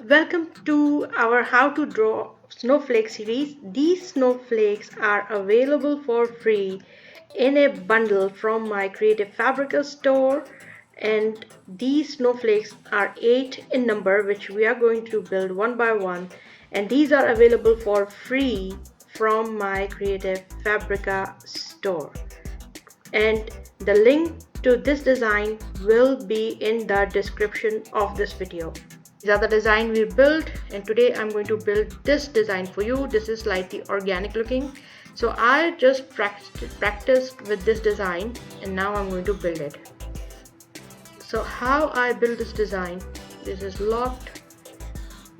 Welcome to our How to Draw Snowflake series. These snowflakes are available for free in a bundle from my Creative Fabrica store, and these snowflakes are 8 in number, which we are going to build one by one, and these are available for free from my Creative Fabrica store. And the link to this design will be in the description of this video. These are the design we built, and today I'm going to build this design for you. This is slightly organic looking, so I just practiced with this design and now I'm going to build it. So how I build this design, this is locked,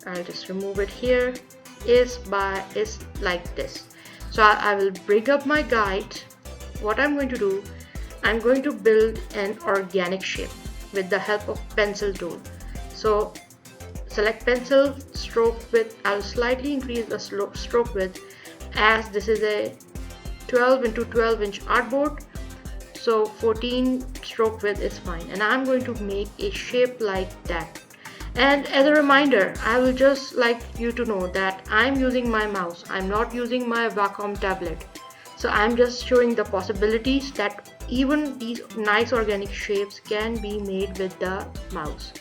I'll just remove it here, is like this. So I will bring up my guide. What I'm going to do, I'm going to build an organic shape with the help of pencil tool. So select pencil, stroke width. I'll slightly increase the stroke width as this is a 12 into 12 inch artboard, so 14 stroke width is fine, and I'm going to make a shape like that. And as a reminder, I will just like you to know that I'm using my mouse, I'm not using my Wacom tablet. So I'm just showing the possibilities that even these nice organic shapes can be made with the mouse.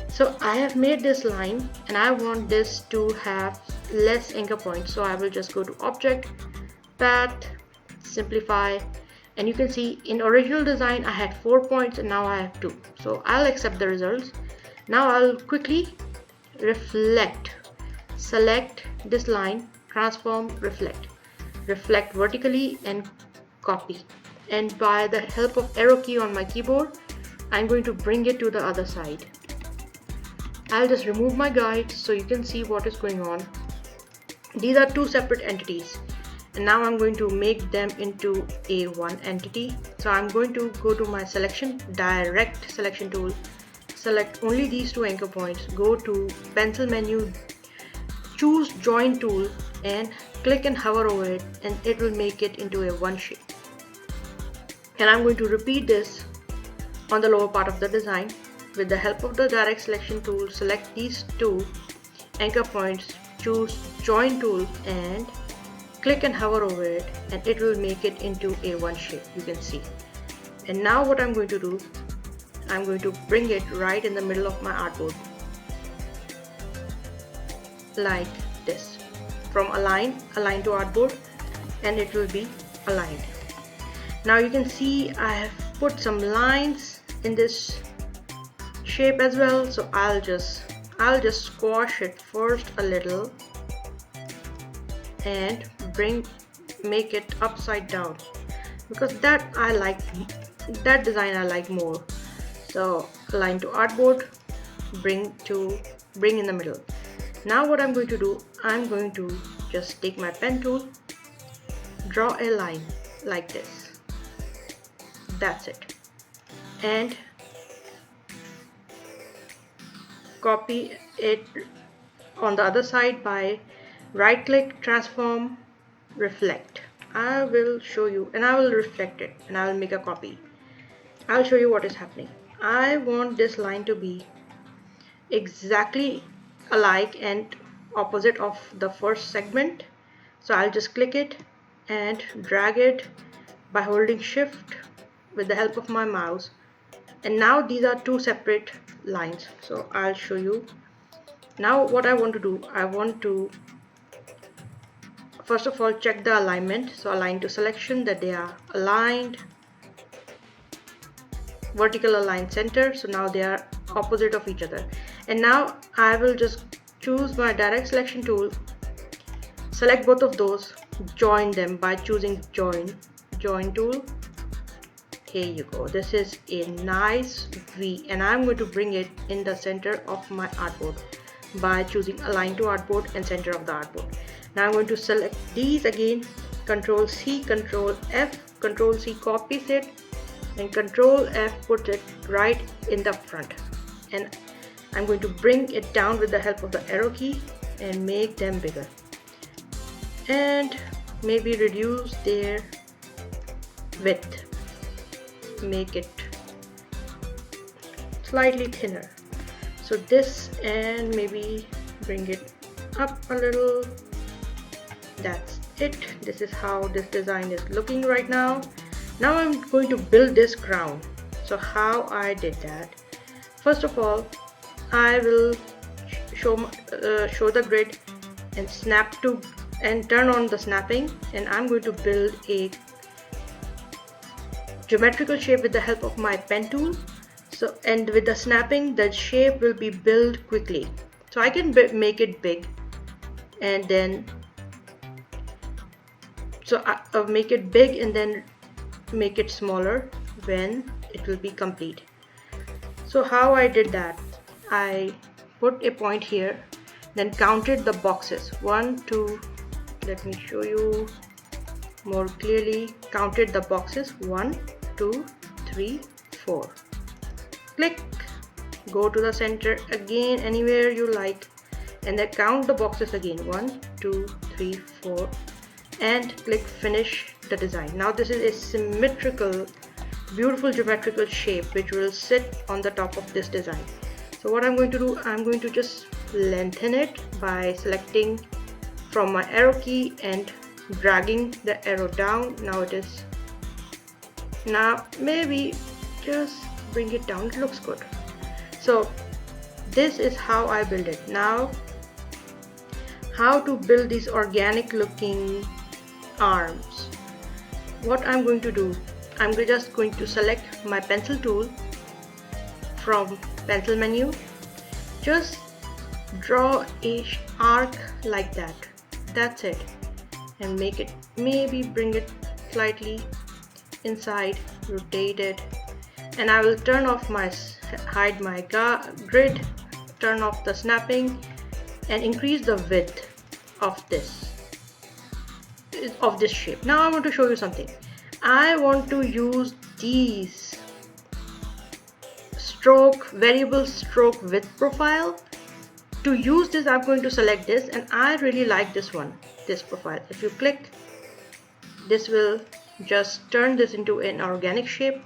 So I have made this line and I want this to have less anchor points. So I will just go to Object, Path, Simplify, and you can see in original design I had 4 points and now I have 2. So I'll accept the results. Now I'll quickly reflect. Select this line, transform, reflect. Reflect vertically and copy. And by the help of arrow key on my keyboard, I'm going to bring it to the other side. I'll just remove my guide so you can see what is going on. These are two separate entities, and now I'm going to make them into a one entity. So I'm going to go to my selection, direct selection tool, select only these two anchor points, go to pencil menu, choose join tool and click and hover over it, and it will make it into a one shape. And I'm going to repeat this on the lower part of the design. With the help of the direct selection tool, select these two anchor points, choose join tool and click and hover over it, and it will make it into a one shape, you can see. And now what I'm going to do, I'm going to bring it right in the middle of my artboard like this, from align to artboard, and it will be aligned. Now you can see I have put some lines in this shape as well, so I'll just squash it first a little and make it upside down, because that design I like more. So align to artboard, bring in the middle. Now what I'm going to do, I'm going to just take my pen tool, draw a line like this. That's it, and copy it on the other side by right click, transform, reflect. I will show you, and I will reflect it and I will make a copy. I'll show you what is happening. I want this line to be exactly alike and opposite of the first segment, so I'll just click it and drag it by holding shift with the help of my mouse, and now these are two separate lines. So I'll show you. Now what I want to do, I want to first of all check the alignment. So align to selection, that they are aligned, vertical align center, so now they are opposite of each other. And now I will just choose my direct selection tool, select both of those, join them by choosing join tool. Here you go, this is a nice V, and I'm going to bring it in the center of my artboard by choosing align to artboard and center of the artboard. Now I'm going to select these again, Control C, Control F, Control C copies it, and Control F puts it right in the front. And I'm going to bring it down with the help of the arrow key and make them bigger, and maybe reduce their width, make it slightly thinner. So this, and maybe bring it up a little. That's it. This is how this design is looking right now. Now I'm going to build this crown. So how I did that, first of all, I will show the grid and snap to and turn on the snapping, and I'm going to build a geometrical shape with the help of my pen tool. So, and with the snapping, the shape will be built quickly. So I can make it big, and then make it big and then make it smaller when it will be complete. So how I did that, I put a point here, then counted the boxes. 1, 2, let me show you more clearly. Counted the boxes. 1, 2, 3, 4. Click, go to the center again, anywhere you like, and then count the boxes again. 1, 2, 3, 4, and click finish the design. Now this is a symmetrical, beautiful geometrical shape which will sit on the top of this design. So what I'm going to do, I'm going to just lengthen it by selecting from my arrow key and dragging the arrow down. Now maybe just bring it down, it looks good. So this is how I build it. Now how to build these organic looking arms. What I'm going to do, I'm just going to select my pencil tool from pencil menu, just draw a arc like that. That's it, and make it, maybe bring it slightly inside, rotate it, and I will turn off my hide my grid, turn off the snapping, and increase the width of this shape. Now I want to show you something. I want to use these variable stroke width profile. To use this, I'm going to select this, and I really like this one, this profile. If you click, this will just turn this into an organic shape,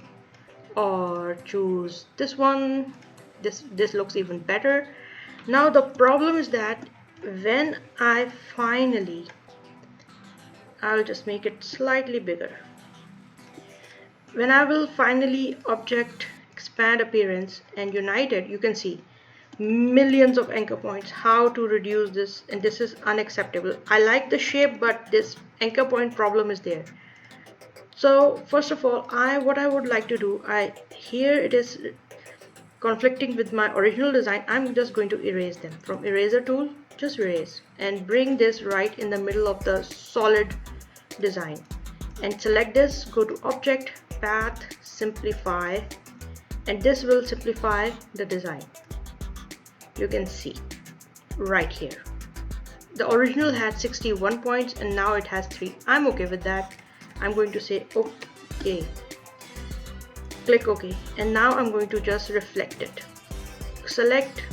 or choose this one. This looks even better. Now the problem is that when I'll just make it slightly bigger. When I will finally object expand appearance and unite it, you can see millions of anchor points. How to reduce this, and this is unacceptable. I like the shape, but this anchor point problem is there. So first of all, what I would like to do, here it is conflicting with my original design. I'm just going to erase them. From eraser tool, just erase and bring this right in the middle of the solid design, and select this, go to object, path, simplify, and this will simplify the design. You can see right here, the original had 61 points and now it has 3. I'm okay with that. I'm going to say okay, click OK, and now I'm going to just reflect it. Select,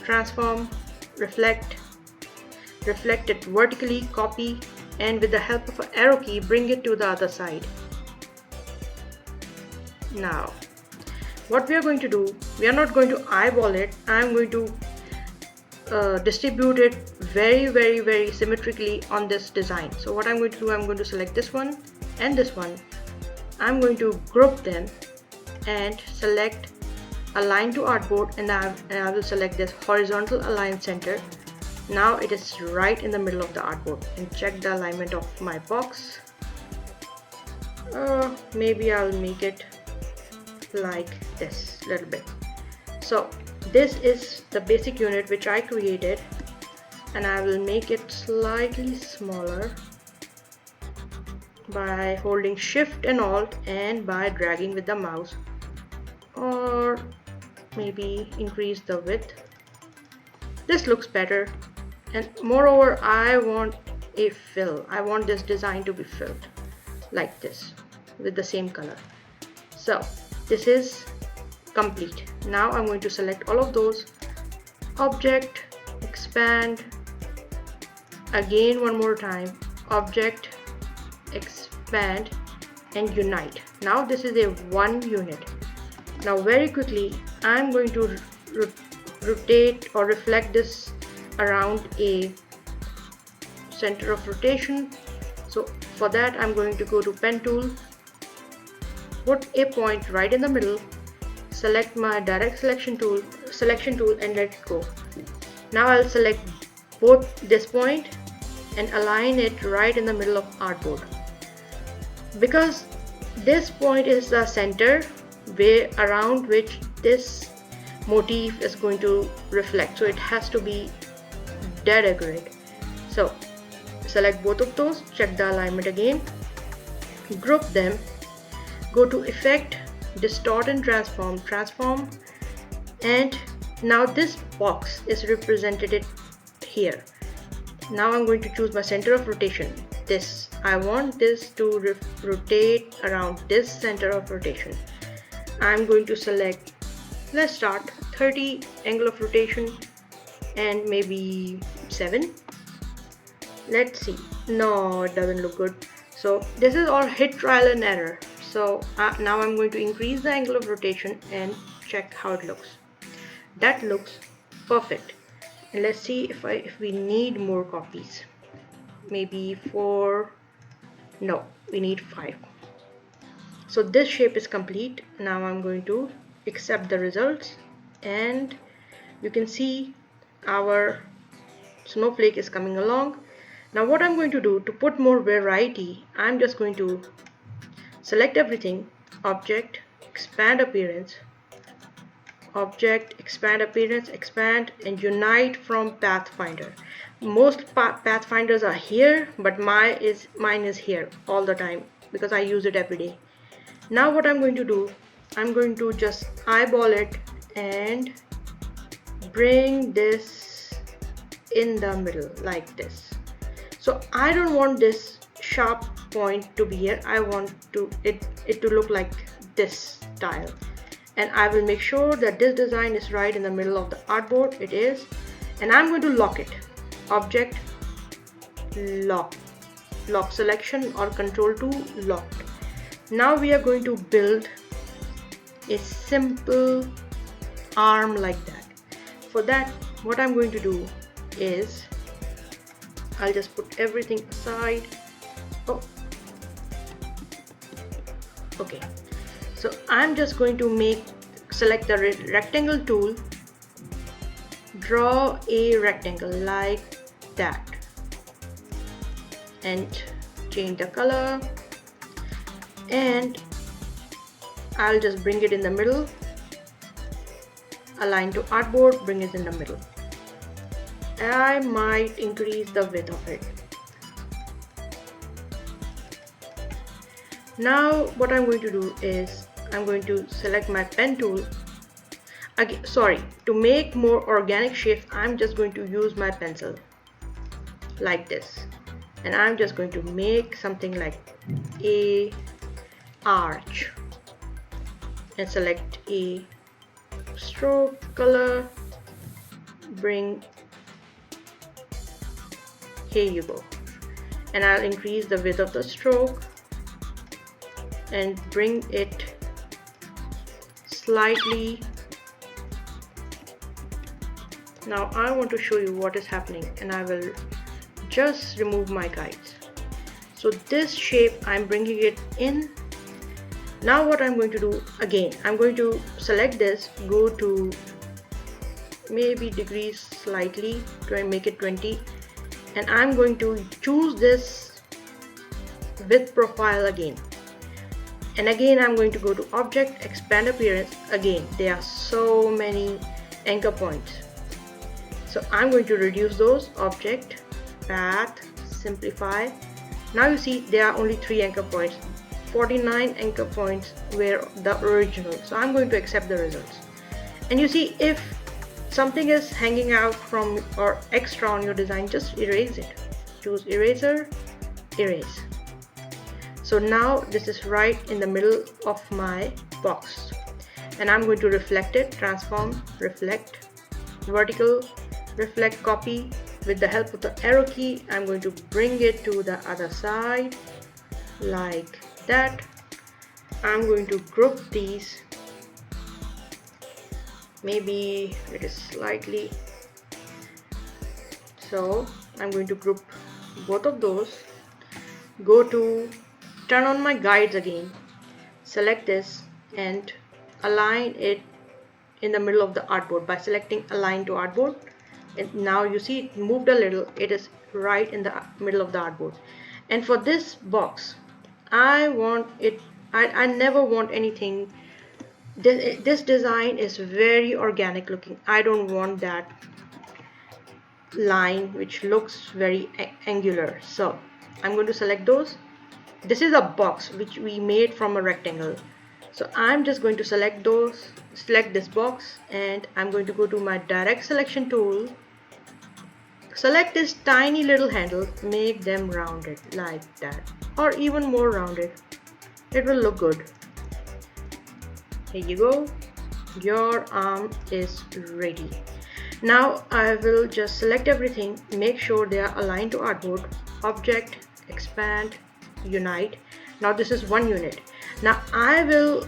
transform, reflect it vertically, copy, and with the help of an arrow key, bring it to the other side. Now what we are going to do, we are not going to eyeball it. I'm going to distribute it very symmetrically on this design. So what I'm going to do, I'm going to select this one and this one. I'm going to group them and select align to artboard, and I will select this horizontal align center. Now it is right in the middle of the artboard, and check the alignment of my box. Maybe I'll make it like this little bit. So this is the basic unit which I created, and I will make it slightly smaller by holding shift and alt and by dragging with the mouse, or maybe increase the width. This looks better, and moreover I want a fill. I want this design to be filled like this with the same color. So this is complete. Now I'm going to select all of those, object, expand, again one more time, object, expand, and unite. Now this is a one unit. Now very quickly I'm going to rotate or reflect this around a center of rotation. So for that I'm going to go to pen tool, put a point right in the middle, select my direct selection tool and let it go. Now I'll select both this point and align it right in the middle of artboard. Because this point is the center way around which this motif is going to reflect, so it has to be dead accurate. So select both of those, check the alignment again, group them, go to effect, distort and transform, and now this box is represented here. Now I'm going to choose my center of rotation. This, I want this to rotate around this center of rotation. I'm going to select, let's start 30 angle of rotation and maybe 7. Let's see. No, it doesn't look good. So this is all hit trial and error. So now I'm going to increase the angle of rotation and check how it looks. That looks perfect. And let's see if we need more copies. Maybe 4. No, we need 5. So this shape is complete. Now I'm going to accept the results, and you can see our snowflake is coming along. Now what I'm going to do to put more variety, I'm just going to select everything, object, expand appearance, object, expand appearance, expand, and unite from pathfinder. Most pathfinders are here, but mine is here all the time because I use it every day. Now what I'm going to do, I'm going to just eyeball it and bring this in the middle like this. So I don't want this sharp point to be here. I want it to look like this style, and I will make sure that this design is right in the middle of the artboard. It is, and I'm going to lock it. Object, lock selection or control 2, locked. Now we are going to build a simple arm like that. For that, what I'm going to do is I'll just put everything aside. Oh, okay. So I'm just going to select the rectangle tool, draw a rectangle like that, and change the color, and I'll just bring it in the middle, align to artboard, bring it in the middle. I might increase the width of it. Now what I'm going to do is I'm going to select my pen tool. Again, sorry, to make more organic shapes, I'm just going to use my pencil like this, and I'm just going to make something like a arch and select a stroke color, bring, here you go, and I'll increase the width of the stroke and bring it slightly. Now I want to show you what is happening, and I will just remove my guides. So this shape, I'm bringing it in. Now what I'm going to do, again, I'm going to select this, go to maybe degrees slightly, try and make it 20, and I'm going to choose this width profile again. And again, I'm going to go to object, expand appearance. Again, there are so many anchor points, so I'm going to reduce those. Object, path, simplify. Now you see there are only 3 anchor points. 49 anchor points were the original, so I'm going to accept the results. And you see, if something is hanging out from or extra on your design, just erase it. Choose eraser, erase. So now this is right in the middle of my box, and I'm going to reflect it, transform, reflect, vertical, reflect, copy. With the help of the arrow key, I'm going to bring it to the other side like that. I'm going to group these maybe it is slightly. So I'm going to group both of those, go to turn on my guides again, select this and align it in the middle of the artboard by selecting align to artboard. And now you see it moved a little, it is right in the middle of the artboard. And for this box, I want it, I never want anything. This design is very organic looking. I don't want that line which looks very angular. So I'm going to select those. This is a box which we made from a rectangle. So I'm just going to select this box, and I'm going to go to my direct selection tool, select this tiny little handle, make them rounded like that, or even more rounded. It will look good. Here you go. Your arm is ready. Now I will just select everything, make sure they are aligned to artboard, object, expand, unite. Now this is one unit. Now I will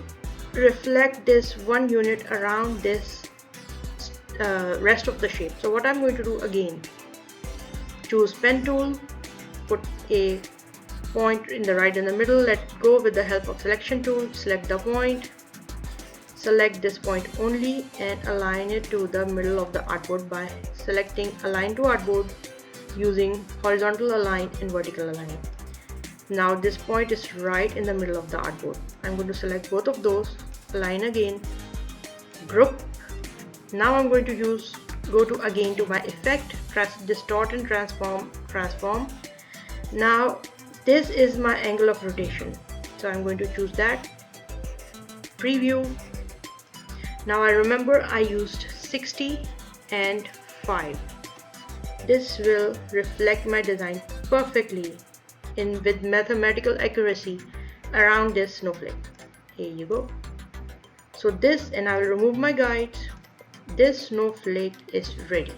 reflect this one unit around this rest of the shape. So what I'm going to do again, choose pen tool, put a point in the right in the middle, let go with the help of selection tool, select the point, select this point only and align it to the middle of the artboard by selecting align to artboard using horizontal align and vertical align. Now this point is right in the middle of the artboard. I'm going to select both of those, align again, group. Now I'm going to go to again to my effect, distort and transform. Now this is my angle of rotation, so I'm going to choose that, preview. Now I remember I used 60 and 5. This will reflect my design perfectly with mathematical accuracy around this snowflake. Here you go. So this, and I will remove my guides. This snowflake is ready.